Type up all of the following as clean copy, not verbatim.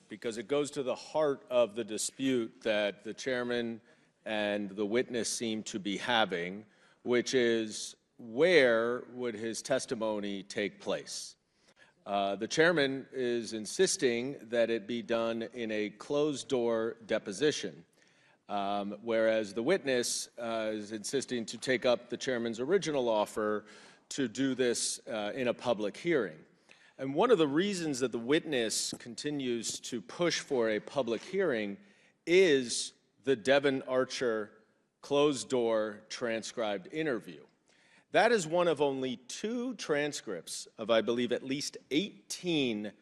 because it goes to the heart of the dispute that the chairman and the witness seem to be having, which is where would his testimony take place? The chairman is insisting that it be done in a closed-door deposition, whereas the witness is insisting to take up the chairman's original offer to do this in a public hearing. And one of the reasons that the witness continues to push for a public hearing is the Devon Archer closed-door transcribed interview. That is one of only 2 transcripts of, I believe, at least 18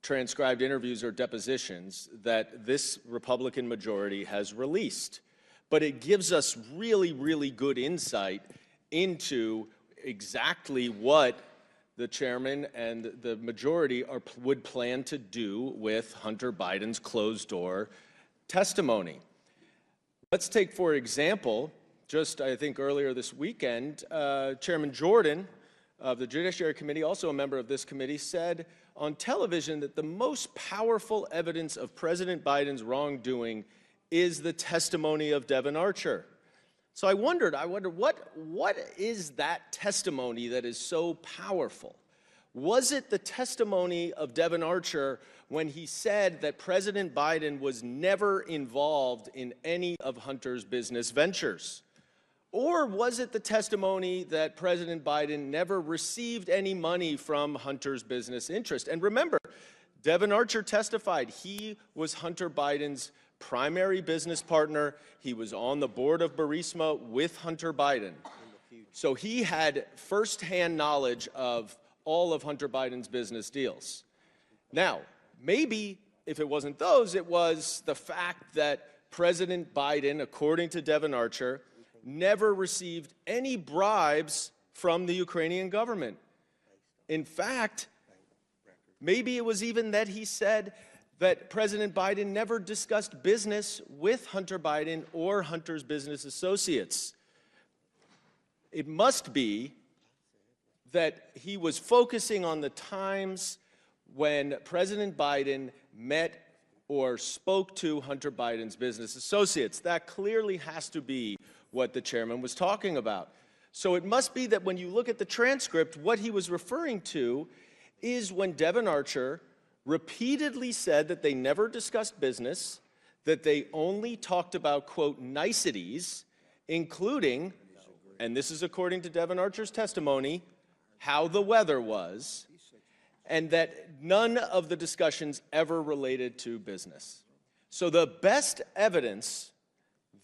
transcribed interviews or depositions that this Republican majority has released. But it gives us really, really good insight into exactly what the chairman and the majority would plan to do with Hunter Biden's closed-door testimony. Let's take, for example, just I think earlier this weekend, Chairman Jordan of the Judiciary Committee, also a member of this committee, said on television that the most powerful evidence of President Biden's wrongdoing is the testimony of Devon Archer. So I wonder what is that testimony that is so powerful? Was it the testimony of Devon Archer when he said that President Biden was never involved in any of Hunter's business ventures? Or was it the testimony that President Biden never received any money from Hunter's business interest? And remember, Devon Archer testified he was Hunter Biden's primary business partner. He was on the board of Burisma with Hunter Biden. So he had firsthand knowledge of all of Hunter Biden's business deals. Now, maybe if it wasn't those, it was the fact that President Biden, according to Devon Archer, never received any bribes from the Ukrainian government. In fact, maybe it was even that he said that President Biden never discussed business with Hunter Biden or Hunter's business associates. It must be that he was focusing on the times when President Biden met or spoke to Hunter Biden's business associates. That clearly has to be what the chairman was talking about. So it must be that when you look at the transcript, what he was referring to is when Devon Archer repeatedly said that they never discussed business, that they only talked about, quote, niceties, including, and this is according to Devon Archer's testimony, how the weather was, and that none of the discussions ever related to business. So the best evidence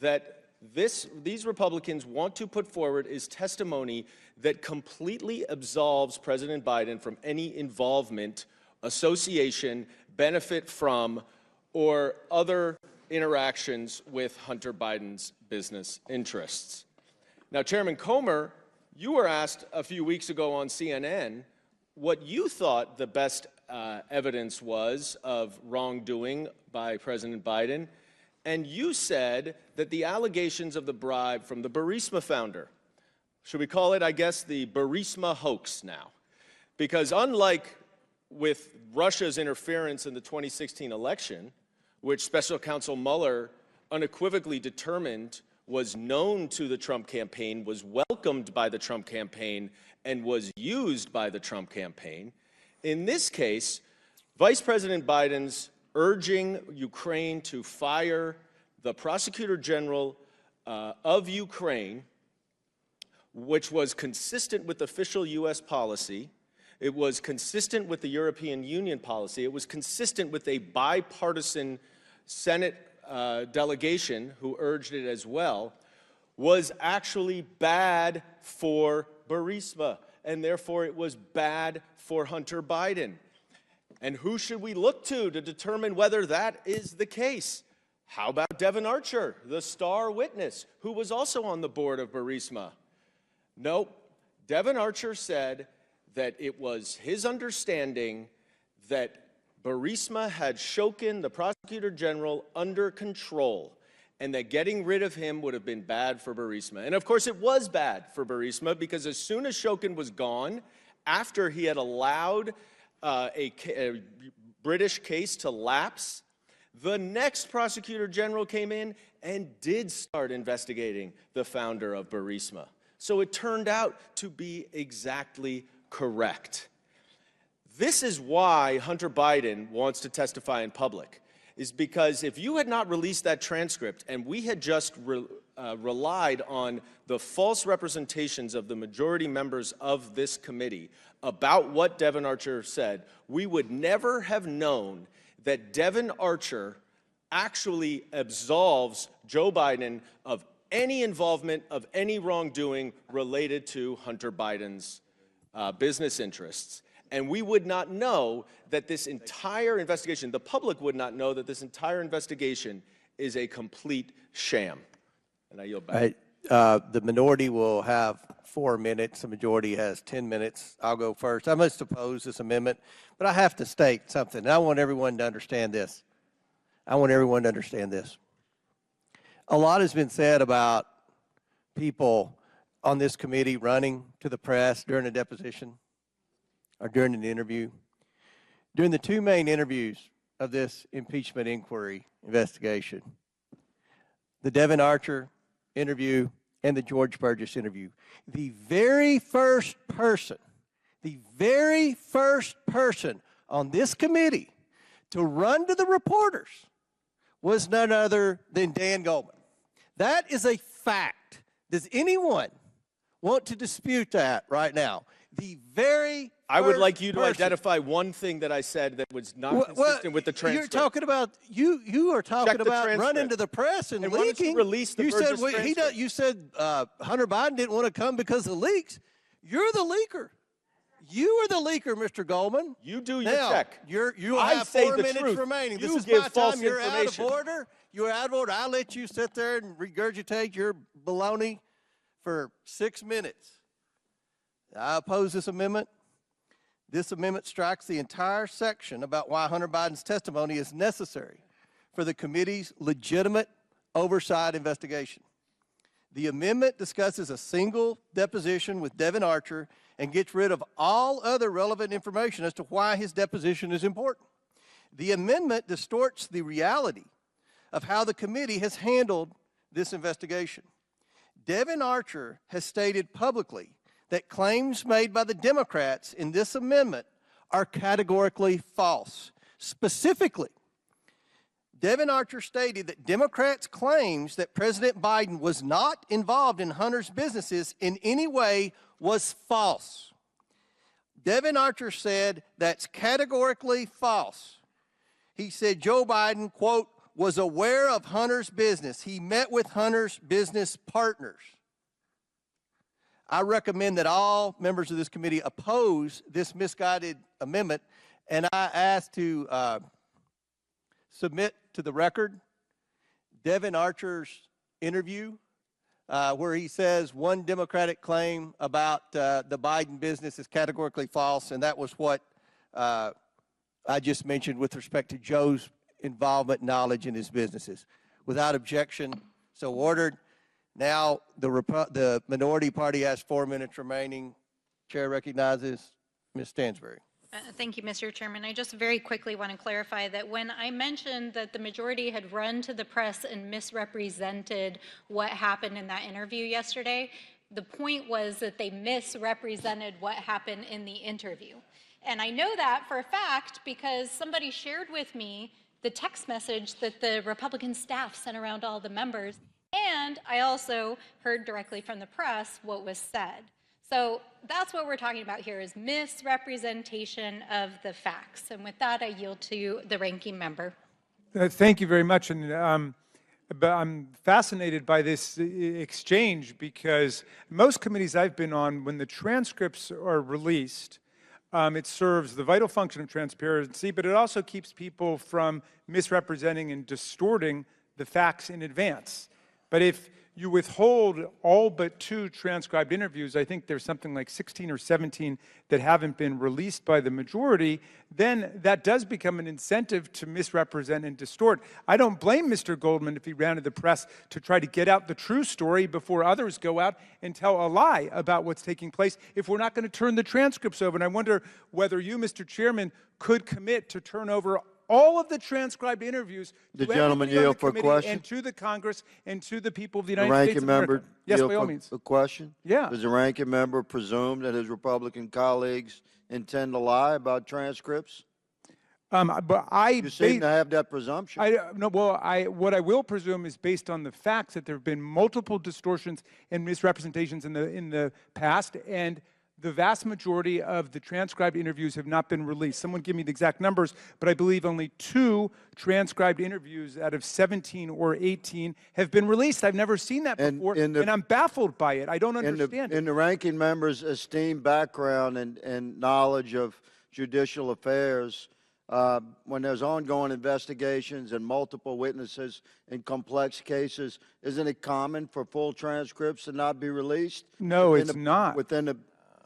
that these Republicans want to put forward is testimony that completely absolves President Biden from any involvement, association, benefit from, or other interactions with Hunter Biden's business interests. Now, Chairman Comer, you were asked a few weeks ago on CNN what you thought the best evidence was of wrongdoing by President Biden, and you said that the allegations of the bribe from the Burisma founder, should we call it, I guess, the Burisma hoax now? Because unlike with Russia's interference in the 2016 election, which Special Counsel Mueller unequivocally determined was known to the Trump campaign, was welcomed by the Trump campaign, and was used by the Trump campaign, in this case, Vice President Biden's urging Ukraine to fire the Prosecutor General of Ukraine, which was consistent with official U.S. policy. It was consistent with the European Union policy. It was consistent with a bipartisan Senate delegation who urged it as well, was actually bad for Burisma, and therefore it was bad for Hunter Biden. And who should we look to determine whether that is the case? How about Devon Archer, the star witness, who was also on the board of Burisma? Nope. Devon Archer said that it was his understanding that Burisma had Shokin, the Prosecutor General, under control, and that getting rid of him would have been bad for Burisma. And of course it was bad for Burisma, because as soon as Shokin was gone, after he had allowed a British case to lapse The next prosecutor general came in and did start investigating the founder of Burisma. So it turned out to be exactly correct. This is why Hunter Biden wants to testify in public, is because if you had not released that transcript and we had just relied on the false representations of the majority members of this committee about what Devon Archer said, we would never have known that Devon Archer actually absolves Joe Biden of any involvement of any wrongdoing related to Hunter Biden's business interests. And we would not know that this entire investigation, the public would not know that this entire investigation is a complete sham. And I yield back. The minority will have 4 minutes. The majority has 10 minutes. I'll go first. I must oppose this amendment, but I have to state something. And I want everyone to understand this. I want everyone to understand this. A lot has been said about people on this committee running to the press during a deposition or during an interview. During the two main interviews of this impeachment inquiry investigation, the Devon Archer interview and the George Burgess interview, the very first person on this committee to run to the reporters was none other than Dan Goldman. That is a fact. Does anyone want to dispute that right now? The very I would like you to person. identify one thing that I said that was not consistent with the transcript. You're talking about you are talking about running to the press and leaking. Why don't you release the Burgess transcript? You said Hunter Biden didn't want to come because of the leaks. You're the leaker. You are the leaker, Mr. Goldman. You do your now, check. You I have say 4 the minutes truth. remaining. You this is give my false time. You're information. out of order. You're out of order. I'll let you sit there and regurgitate your baloney for 6 minutes. I oppose this amendment. This amendment strikes the entire section about why Hunter Biden's testimony is necessary for the committee's legitimate oversight investigation. The amendment discusses a single deposition with Devon Archer and gets rid of all other relevant information as to why his deposition is important. The amendment distorts the reality of how the committee has handled this investigation. Devon Archer has stated publicly that claims made by the Democrats in this amendment are categorically false. Specifically, Devon Archer stated that Democrats' claims that President Biden was not involved in Hunter's businesses in any way was false. Devon Archer said that's categorically false. He said Joe Biden, quote, was aware of Hunter's business. He met with Hunter's business partners. I recommend that all members of this committee oppose this misguided amendment, and I ask to submit to the record Devon Archer's interview where he says one Democratic claim about the Biden business is categorically false, and that was what I just mentioned with respect to Joe's involvement, knowledge in his businesses. Without objection, so ordered. Now the minority party has 4 minutes remaining. Chair recognizes Ms. Stansbury. Thank you, Mr. Chairman. I just very quickly want to clarify that when I mentioned that the majority had run to the press and misrepresented what happened in that interview yesterday, the point was that they misrepresented what happened in the interview. And I know that for a fact because somebody shared with me the text message that the Republican staff sent around all the members, and I also heard directly from the press what was said. So that's what we're talking about here is misrepresentation of the facts. And with that, I yield to the ranking member. Thank you very much. And but I'm fascinated by this exchange because most committees I've been on, when the transcripts are released, it serves the vital function of transparency, but it also keeps people from misrepresenting and distorting the facts in advance. But if you withhold all but 2 transcribed interviews, I think there's something like 16 or 17 that haven't been released by the majority, then that does become an incentive to misrepresent and distort. I don't blame Mr. Goldman if he ran to the press to try to get out the true story before others go out and tell a lie about what's taking place if we're not going to turn the transcripts over. And I wonder whether you, Mr. Chairman, could commit to turn over all of the transcribed interviews The to gentleman everybody on yield the for a committee question? and to the Congress and to the people of the The United States ranking of America. member Yes, yield by all for means. a question? Yeah. Does the ranking member presume that his Republican colleagues intend to lie about transcripts? But I You seem to have that presumption. no, well, what I will presume is based on the facts that there have been multiple distortions and misrepresentations in the past, and the vast majority of the transcribed interviews have not been released. Someone give me the exact numbers, but I believe only 2 transcribed interviews out of 17 or 18 have been released. I've never seen that And before, in the- and I'm baffled by it. I don't understand In it. the ranking member's esteemed background and knowledge of judicial affairs, when there's ongoing investigations and multiple witnesses in complex cases, isn't it common for full transcripts to not be released? No, it's not.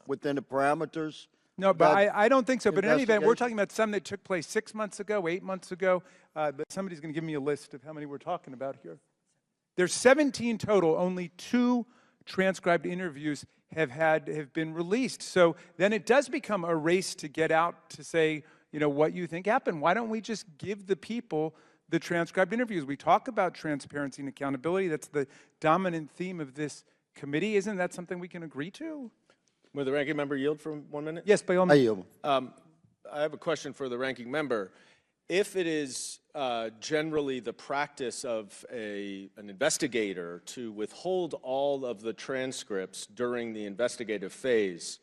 Within the parameters? No, but that I don't think so. But in any event, we're investigation? talking about some that took place 6 months ago, 8 months ago. But somebody's going to give me a list of how many we're talking about here. There's 17 total. Only 2 transcribed interviews have been released. So then it does become a race to get out to say, you know, what you think happened. Why don't we just give the people the transcribed interviews? We talk about transparency and accountability. That's the dominant theme of this committee. Isn't that something we can agree to? Will the ranking member yield for 1 minute? Yes, by all I means. yield. I have a question for the ranking member. If it is generally the practice of an investigator to withhold all of the transcripts during the investigative phase,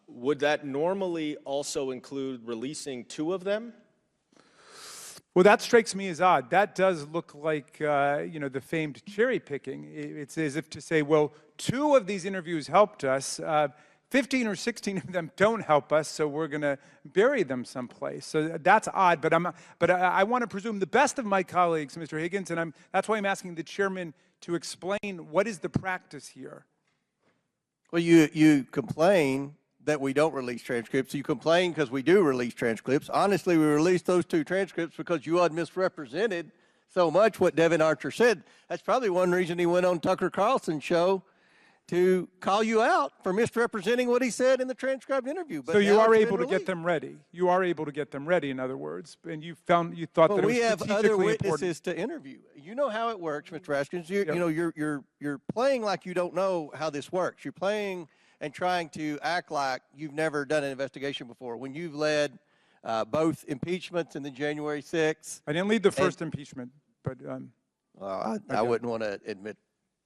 would that normally also include releasing 2 of them? Well, that strikes me as odd. That does look like, you know, the famed cherry picking. It's as if to say, well, 2 of these interviews helped us. 15 or 16 of them don't help us, so we're going to bury them someplace. So that's odd, but I want to presume the best of my colleagues, Mr. Higgins, and that's why I'm asking the chairman to explain what is the practice here. Well, you complain that we don't release transcripts. You complain because we do release transcripts. Honestly, we released those 2 transcripts because you had misrepresented so much what Devin Archer said. That's probably one reason he went on Tucker Carlson's show to call you out for misrepresenting what he said in the transcribed interview. But So you now are it's been able to get released. them ready. You are able to get them ready, in other words, and you thought But that it was we have other strategically witnesses important. to interview. You know how it works, Mr. Raskins. You know, you're playing like you don't know how this works. You're playing and trying to act like you've never done an investigation before when you've led both impeachments and the January 6th. I didn't lead the first impeachment, but I wouldn't want to admit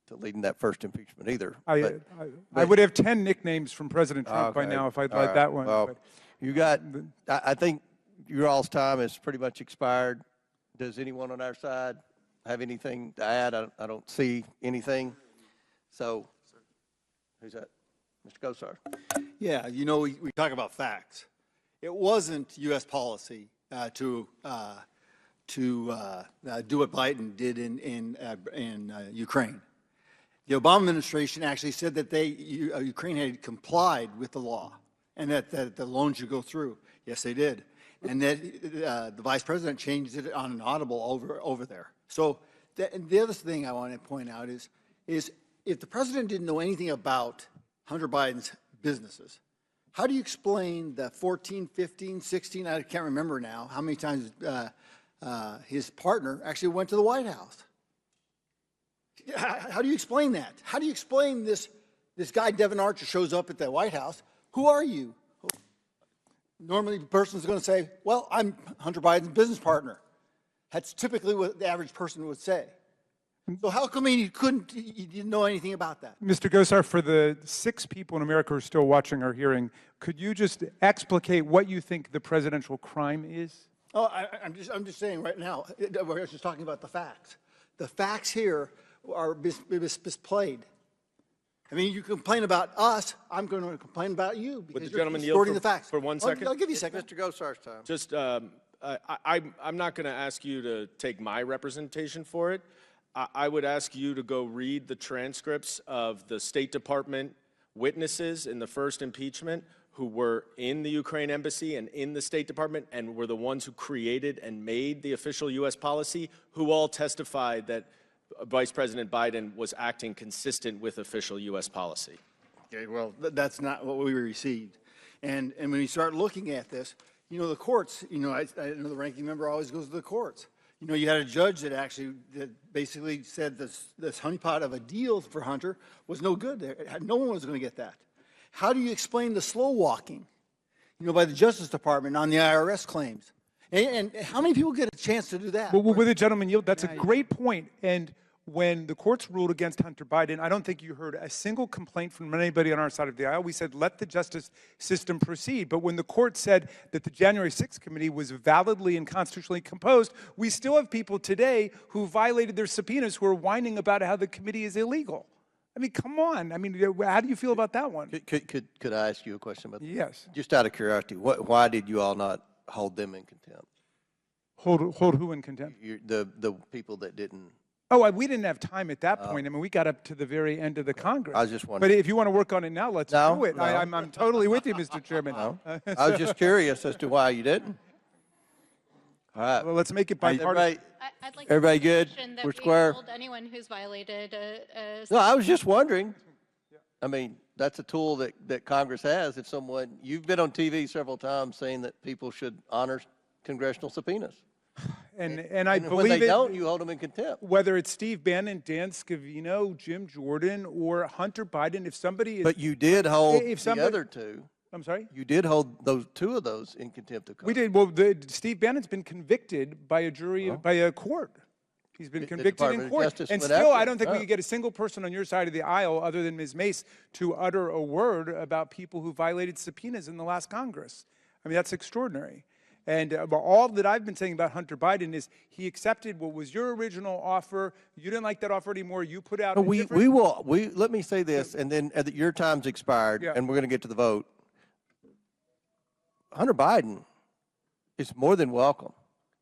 to leading that first impeachment either. I would have 10 nicknames from President Trump by Okay. now if I'd All led right. that one. Well, but- you got, I think your all's time is pretty much expired. Does anyone on our side have anything to add? I don't see anything. So, who's that? Mr. Gosar. Yeah, you know, we talk about facts. It wasn't U.S. policy to do what Biden did in Ukraine. The Obama administration actually said that Ukraine had complied with the law and that the loan should go through. Yes, they did. And that the vice president changed it on an audible over there. So the other thing I want to point out is if the president didn't know anything about Hunter Biden's businesses, how do you explain the 14, 15, 16, I can't remember now, how many times his partner actually went to the White House? How do you explain that? How do you explain this guy, Devin Archer, shows up at the White House? Who are you? Normally, the person's going to say, well, I'm Hunter Biden's business partner. That's typically what the average person would say. So how come you didn't know anything about that? Mr. Gosar, for the 6 people in America who are still watching our hearing, could you just explicate what you think the presidential crime is? Oh, I'm just saying right now, we're just talking about the facts. The facts here are misplayed. I mean, you complain about us, I'm going to complain about you because the you're gentleman yield distorting the facts. for 1 second? I'll give you a second. Mr. Gosar's time. Just, I'm not going to ask you to take my representation for it. I would ask you to go read the transcripts of the State Department witnesses in the first impeachment who were in the Ukraine embassy and in the State Department and were the ones who created and made the official U.S. policy, who all testified that Vice President Biden was acting consistent with official U.S. policy. Okay, well, that's not what we received. And when you start looking at this, You know, the courts, you know, I know the ranking member always goes to the courts. You know, you had a judge that basically said this honeypot of a deal for Hunter was no good. No one was going to get that. How do you explain the slow walking, you know, by the Justice Department on the IRS claims? And how many people get a chance to do that? Well, with the gentleman yield, that's a great point. And when the courts ruled against Hunter Biden, I don't think you heard a single complaint from anybody on our side of the aisle. We said, let the justice system proceed. But when the court said that the January 6th committee was validly and constitutionally composed, we still have people today who violated their subpoenas who are whining about how the committee is illegal. I mean, come on. I mean, how do you feel about that one? Could I ask you a question about that? Yes. Just out of curiosity, why did you all not hold them in contempt? Hold who in contempt? The people that didn't. Oh, we didn't have time at that point. I mean, we got up to the very end of the Congress. I was just wondering. But if you want to work on it now, let's do it. No. I'm totally with you, Mr. Chairman. No. I was just curious as to why you didn't. All right. Well, let's make it bipartisan. I'd like Everybody good? that We're we square? hold anyone who's violated No, I was just wondering. I mean, that's a tool that Congress has. If you've been on TV several times saying that people should honor congressional subpoenas. And I when believe they don't, you hold them in contempt. whether it's Steve Bannon, Dan Scavino, Jim Jordan, or Hunter Biden, if somebody is... But you did hold If the somebody- other two. I'm sorry? You did hold two of those in contempt of We Congress. did. Well, Steve Bannon's been convicted by a jury, by a court. He's been The convicted Department in of court. Justice And went still, after I him. don't think we Oh. could get a single person on your side of the aisle, other than Ms. Mace, to utter a word about people who violated subpoenas in the last Congress. I mean, that's extraordinary. And all that I've been saying about Hunter Biden is he accepted what was your original offer. You didn't like that offer anymore. You put out a different... Let me say this, and then your time's expired, Yeah. and we're going to get to the vote. Hunter Biden is more than welcome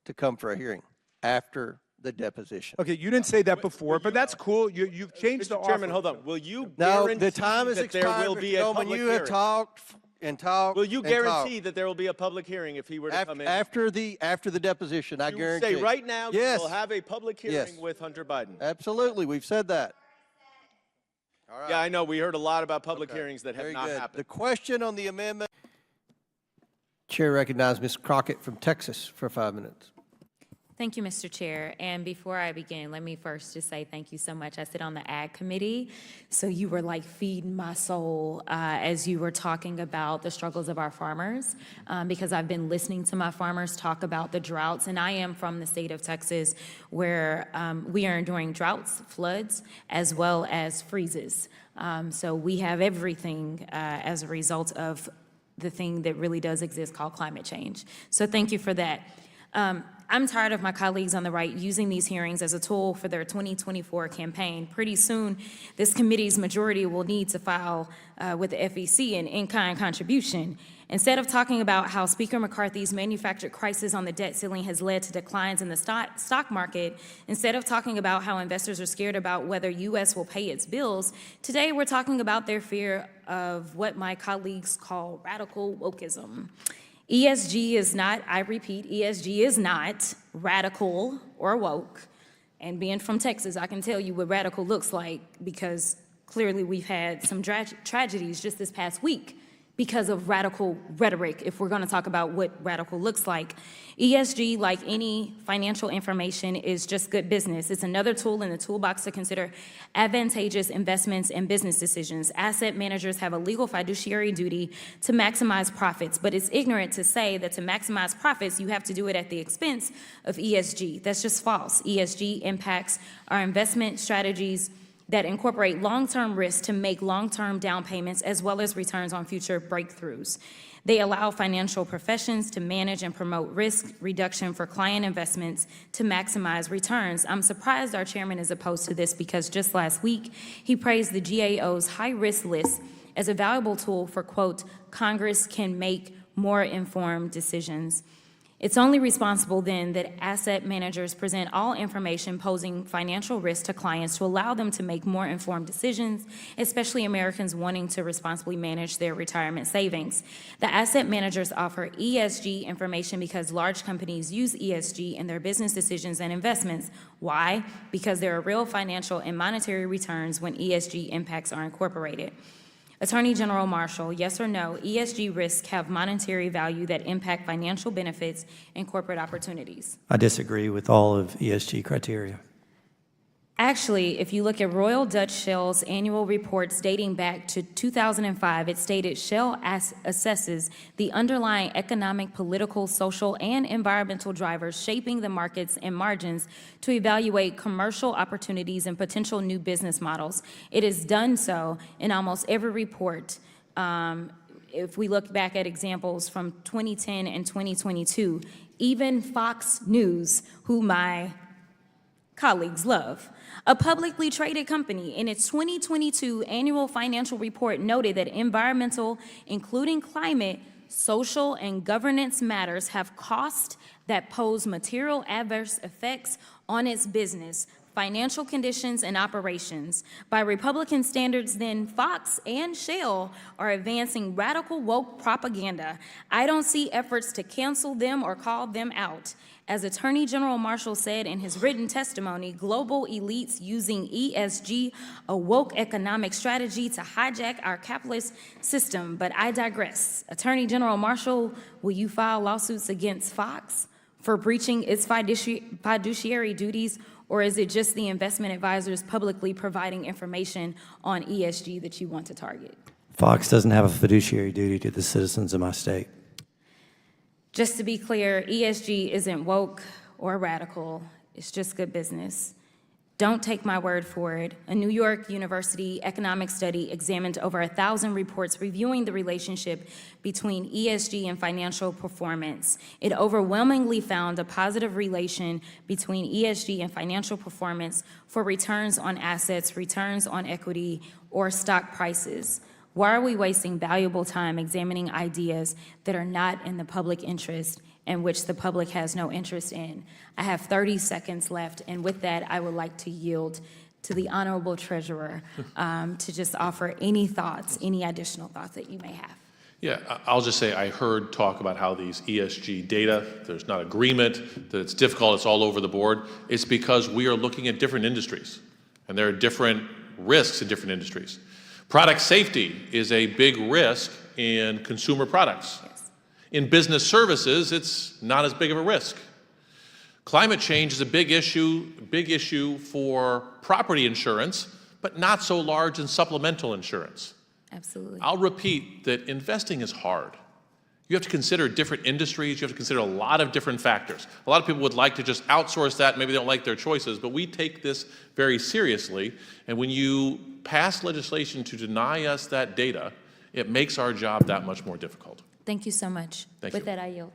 to come for a hearing after the deposition. Okay, you didn't say that before, but that's cool. You've changed the Mr. offer. Chairman, hold on. Will you No, guarantee the time is that expired. there will be a Mr. Goldman. public You have hearing? talked and talked. Will you and guarantee talked. that there will be a public hearing if he were to come in? After the deposition? I You guarantee. say right now Yes. you'll have a public hearing Yes. with Hunter Biden. Absolutely, we've said that. All right. Yeah, I know. We heard a lot about public Okay. hearings that have Very not good. happened. The question on the amendment. Chair recognizes Ms. Crockett from Texas for 5 minutes. Thank you, Mr. Chair. And before I begin, let me first just say thank you so much. I sit on the Ag Committee, so you were like feeding my soul as you were talking about the struggles of our farmers, because I've been listening to my farmers talk about the droughts, and I am from the state of Texas where we are enduring droughts, floods, as well as freezes. So we have everything as a result of the thing that really does exist called climate change. So thank you for that. I'm tired of my colleagues on the right using these hearings as a tool for their 2024 campaign. Pretty soon, this committee's majority will need to file with the FEC an in-kind contribution. Instead of talking about how Speaker McCarthy's manufactured crisis on the debt ceiling has led to declines in the stock market, instead of talking about how investors are scared about whether U.S. will pay its bills, today we're talking about their fear of what my colleagues call radical wokeism. ESG is not, I repeat, ESG is not radical or woke. And being from Texas, I can tell you what radical looks like, because clearly we've had some tragedies just this past week because of radical rhetoric, if we're going to talk about what radical looks like. ESG, like any financial information, is just good business. It's another tool in the toolbox to consider advantageous investments and business decisions. Asset managers have a legal fiduciary duty to maximize profits, but it's ignorant to say that to maximize profits, you have to do it at the expense of ESG. That's just false. ESG impacts our investment strategies that incorporate long-term risks to make long-term down payments as well as returns on future breakthroughs. They allow financial professions to manage and promote risk reduction for client investments to maximize returns. I'm surprised our chairman is opposed to this, because just last week, he praised the GAO's high-risk list as a valuable tool for, quote, Congress can make more informed decisions. It's only responsible then that asset managers present all information posing financial risk to clients to allow them to make more informed decisions, especially Americans wanting to responsibly manage their retirement savings. The asset managers offer ESG information because large companies use ESG in their business decisions and investments. Why? Because there are real financial and monetary returns when ESG impacts are incorporated. Attorney General Marshall, yes or no, ESG risks have monetary value that impact financial benefits and corporate opportunities? I disagree with all of ESG criteria. Actually, if you look at Royal Dutch Shell's annual reports dating back to 2005, it stated Shell assesses the underlying economic, political, social, and environmental drivers shaping the markets and margins to evaluate commercial opportunities and potential new business models. It has done so in almost every report. If we look back at examples from 2010 and 2022, even Fox News, who my colleagues love, a publicly traded company, in its 2022 annual financial report noted that environmental, including climate, social, and governance matters have costs that pose material adverse effects on its business, financial conditions, and operations. By Republican standards, then, Fox and Shell are advancing radical woke propaganda. I don't see efforts to cancel them or call them out. As Attorney General Marshall said in his written testimony, global elites using ESG, a woke economic strategy to hijack our capitalist system. But I digress. Attorney General Marshall, will you file lawsuits against Fox for breaching its fiduciary duties, or is it just the investment advisors publicly providing information on ESG that you want to target? Fox doesn't have a fiduciary duty to the citizens of my state. Just to be clear, ESG isn't woke or radical. It's just good business. Don't take my word for it. A New York University economic study examined over 1,000 reports reviewing the relationship between ESG and financial performance. It overwhelmingly found a positive relation between ESG and financial performance for returns on assets, returns on equity, or stock prices. Why are we wasting valuable time examining ideas that are not in the public interest and which the public has no interest in? I have 30 seconds left, and with that, I would like to yield to the Honorable Treasurer to just offer any thoughts, any additional thoughts that you may have. Yeah, I'll just say I heard talk about how these ESG data, there's not agreement, that it's difficult, it's all over the board. It's because we are looking at different industries, and there are different risks in different industries. Product safety is a big risk in consumer products. Yes. In business services, it's not as big of a risk. Climate change is a big issue for property insurance, but not so large in supplemental insurance. Absolutely. I'll repeat that investing is hard. You have to consider different industries. You have to consider a lot of different factors. A lot of people would like to just outsource that. Maybe they don't like their choices, but we take this very seriously. And when you pass legislation to deny us that data, it makes our job that much more difficult. Thank you so much. Thank With you. that, I yield.